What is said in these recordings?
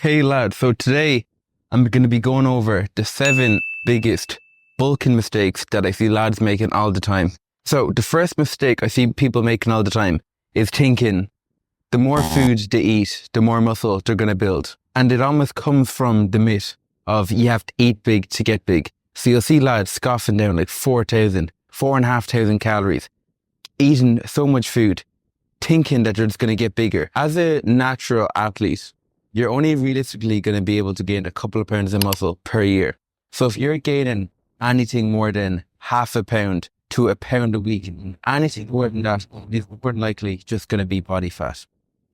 Hey lads, so today I'm going to be going over the 7 biggest bulking mistakes that I see lads making all the time. So the first mistake I see people making all the time is thinking the more food they eat, the more muscle they're going to build. And it almost comes from the myth of you have to eat big to get big. So you'll see lads scoffing down like 4,500 calories, eating so much food, thinking that they're just going to get bigger. As a natural athlete, you're only realistically going to be able to gain a couple of pounds of muscle per year. So if you're gaining anything more than half a pound to a pound a week, anything more than that is more than likely just going to be body fat.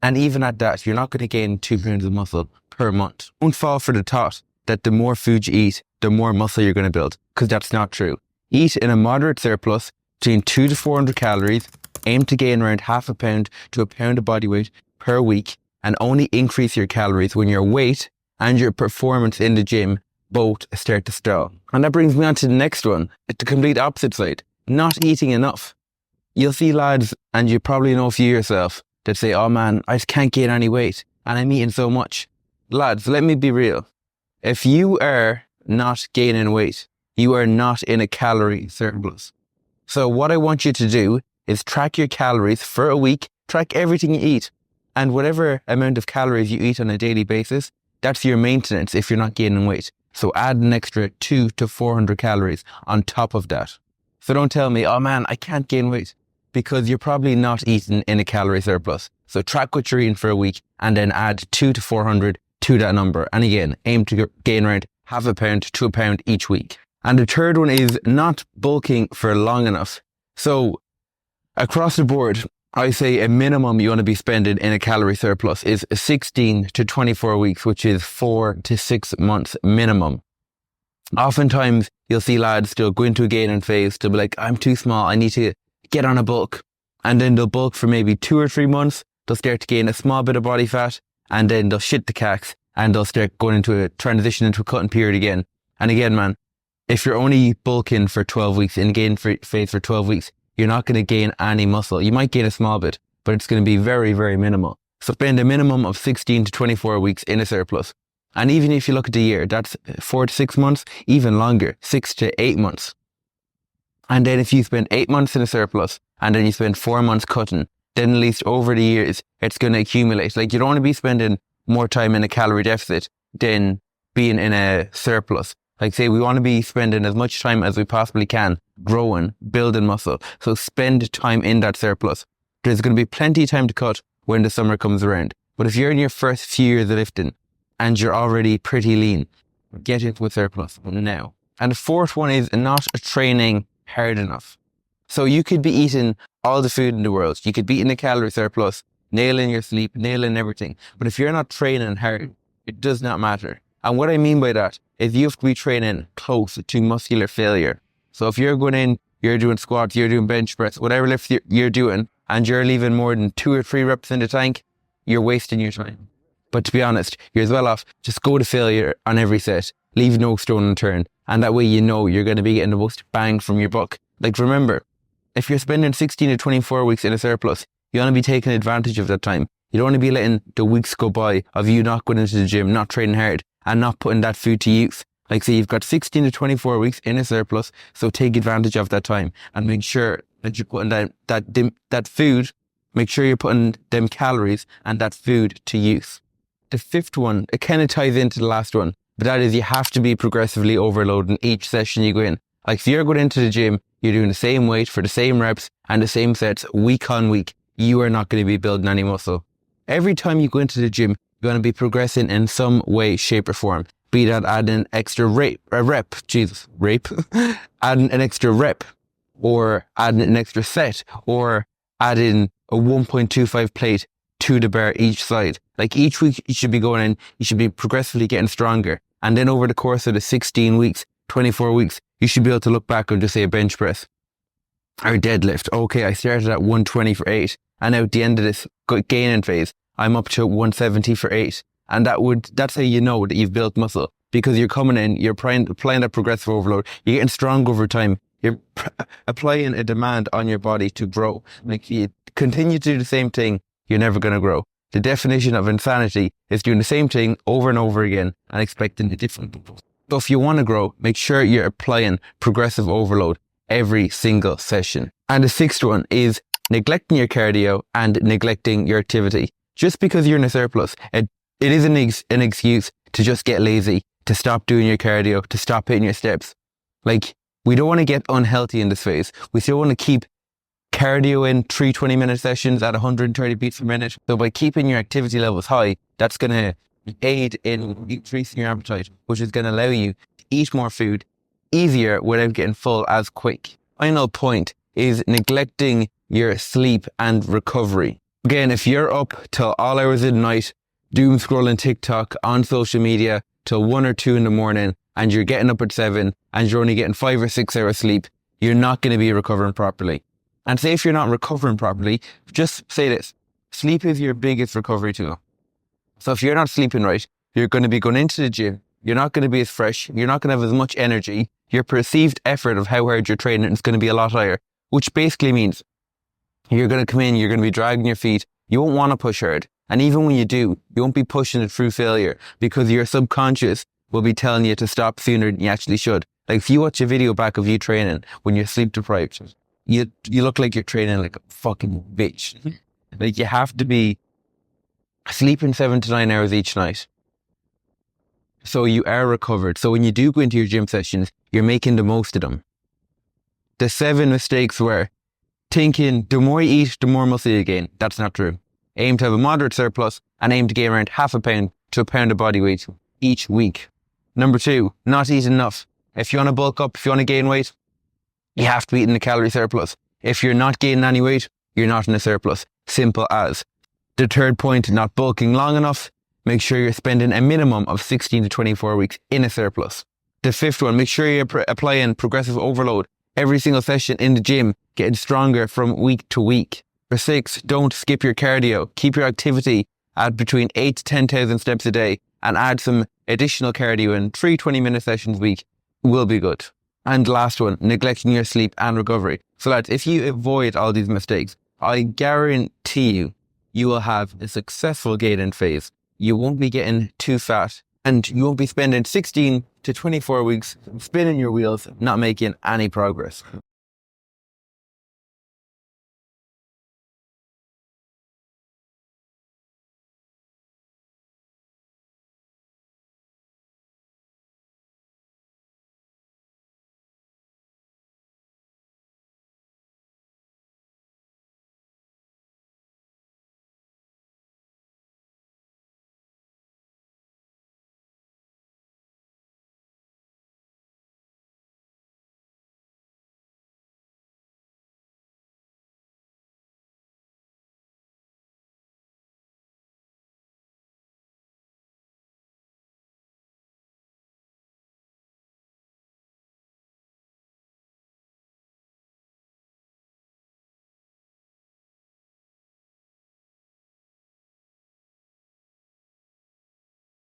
And even at that, you're not going to gain 2 pounds of muscle per month. Don't fall for the thought that the more food you eat, the more muscle you're going to build, because that's not true. Eat in a moderate surplus between 200 to 400 calories, aim to gain around half a pound to a pound of body weight per week, and only increase your calories when your weight and your performance in the gym both start to stall. And that brings me on to the next one, the complete opposite side, not eating enough. You'll see lads, and you probably know a few yourself, that say, oh man, I just can't gain any weight and I'm eating so much. Lads, let me be real. If you are not gaining weight, you are not in a calorie surplus. So what I want you to do is track your calories for a week, track everything you eat. And whatever amount of calories you eat on a daily basis, that's your maintenance if you're not gaining weight. So add an extra 200 to 400 calories on top of that. So don't tell me, oh man, I can't gain weight, because you're probably not eating in a calorie surplus. So track what you're eating for a week and then add 200 to 400 to that number. And again, aim to gain around half a pound to a pound each week. And the third one is not bulking for long enough. So across the board, I say a minimum you want to be spending in a calorie surplus is 16 to 24 weeks, which is 4 to 6 months minimum. Oftentimes, you'll see lads still go into a gaining phase. They'll be like, I'm too small, I need to get on a bulk. And then they'll bulk for maybe 2 or 3 months. They'll start to gain a small bit of body fat, and then they'll shit the cacks, and they'll start going into a transition into a cutting period again. And again, man, if you're only bulking for 12 weeks, in a gain phase for 12 weeks, you're not going to gain any muscle. You might gain a small bit, but it's going to be very, very minimal. So spend a minimum of 16 to 24 weeks in a surplus. And even if you look at the year, that's 4 to 6 months, even longer, 6 to 8 months. And then if you spend 8 months in a surplus and then you spend 4 months cutting, then at least over the years, it's going to accumulate. Like, you don't want to be spending more time in a calorie deficit than being in a surplus. Like, say, we want to be spending as much time as we possibly can growing, building muscle. So spend time in that surplus. There's going to be plenty of time to cut when the summer comes around. But if you're in your first few years of lifting and you're already pretty lean, get into a surplus now. And the fourth one is not training hard enough. So you could be eating all the food in the world. You could be in a calorie surplus, nailing your sleep, nailing everything. But if you're not training hard, it does not matter. And what I mean by that is you have to be training close to muscular failure. So if you're going in, you're doing squats, you're doing bench press, whatever lift you're doing, and you're leaving more than 2 or 3 reps in the tank, you're wasting your time. But to be honest, you're as well off, just go to failure on every set, leave no stone unturned, and that way you know you're going to be getting the most bang from your buck. Like, remember, if you're spending 16 to 24 weeks in a surplus, you want to be taking advantage of that time. You don't want to be letting the weeks go by of you not going into the gym, not training hard, and not putting that food to use. Like, say you've got 16 to 24 weeks in a surplus, so take advantage of that time and make sure that you're putting that food, make sure you're putting them calories and that food to use. The fifth one, it kind of ties into the last one, but that is you have to be progressively overloading each session you go in. Like, if you're going into the gym, you're doing the same weight for the same reps and the same sets week on week, you are not going to be building any muscle. Every time you go into the gym, you're going to be progressing in some way, shape or form. Be that adding an extra adding an extra rep, or adding an extra set, or adding a 1.25 plate to the bar each side. Like, each week you should be going in, you should be progressively getting stronger. And then over the course of the 16 weeks, 24 weeks, you should be able to look back and just say a bench press or deadlift. Okay, I started at 120 for 8. And now at the end of this gaining phase, I'm up to 170 for 8. And that's how you know that you've built muscle, because you're coming in, you're applying that progressive overload, you're getting strong over time, you're applying a demand on your body to grow. Like, you continue to do the same thing, you're never going to grow. The definition of insanity is doing the same thing over and over again and expecting a different result. So if you want to grow, make sure you're applying progressive overload every single session. And the sixth one is neglecting your cardio and neglecting your activity. Just because you're in a surplus, it isn't an excuse to just get lazy, to stop doing your cardio, to stop hitting your steps. Like, we don't want to get unhealthy in this phase. We still want to keep cardio in 3 20-minute sessions at 130 beats per minute. So by keeping your activity levels high, that's going to aid in increasing your appetite, which is going to allow you to eat more food easier without getting full as quick. Final point is neglecting your sleep and recovery. Again, if you're up till all hours of the night, doom scrolling TikTok on social media till 1 or 2 in the morning, and you're getting up at 7 and you're only getting 5 or 6 hours sleep, you're not going to be recovering properly. And say if you're not recovering properly, just say this: sleep is your biggest recovery tool. So if you're not sleeping right, you're going to be going into the gym, you're not going to be as fresh, you're not going to have as much energy, your perceived effort of how hard you're training is going to be a lot higher, which basically means you're going to come in, you're going to be dragging your feet, you won't want to push hard. And even when you do, you won't be pushing it through failure because your subconscious will be telling you to stop sooner than you actually should. Like if you watch a video back of you training when you're sleep deprived, you look like you're training like a fucking bitch. Like you have to be sleeping 7 to 9 hours each night, so you are recovered. So when you do go into your gym sessions, you're making the most of them. The 7 mistakes were thinking the more you eat, the more muscle you gain. That's not true. Aim to have a moderate surplus and aim to gain around half a pound to a pound of body weight each week. Number 2, not eat enough. If you want to bulk up, if you want to gain weight, you have to eat in a calorie surplus. If you're not gaining any weight, you're not in a surplus. Simple as. The third point, not bulking long enough. Make sure you're spending a minimum of 16 to 24 weeks in a surplus. The fifth one, make sure you're applying progressive overload every single session in the gym, getting stronger from week to week. For 6, don't skip your cardio. Keep your activity at between 8 to 10,000 steps a day and add some additional cardio in 3 20-minute sessions a week will be good. And last one, neglecting your sleep and recovery. So lads, if you avoid all these mistakes, I guarantee you will have a successful gain-in phase. You won't be getting too fat and you won't be spending 16 to 24 weeks spinning your wheels, not making any progress.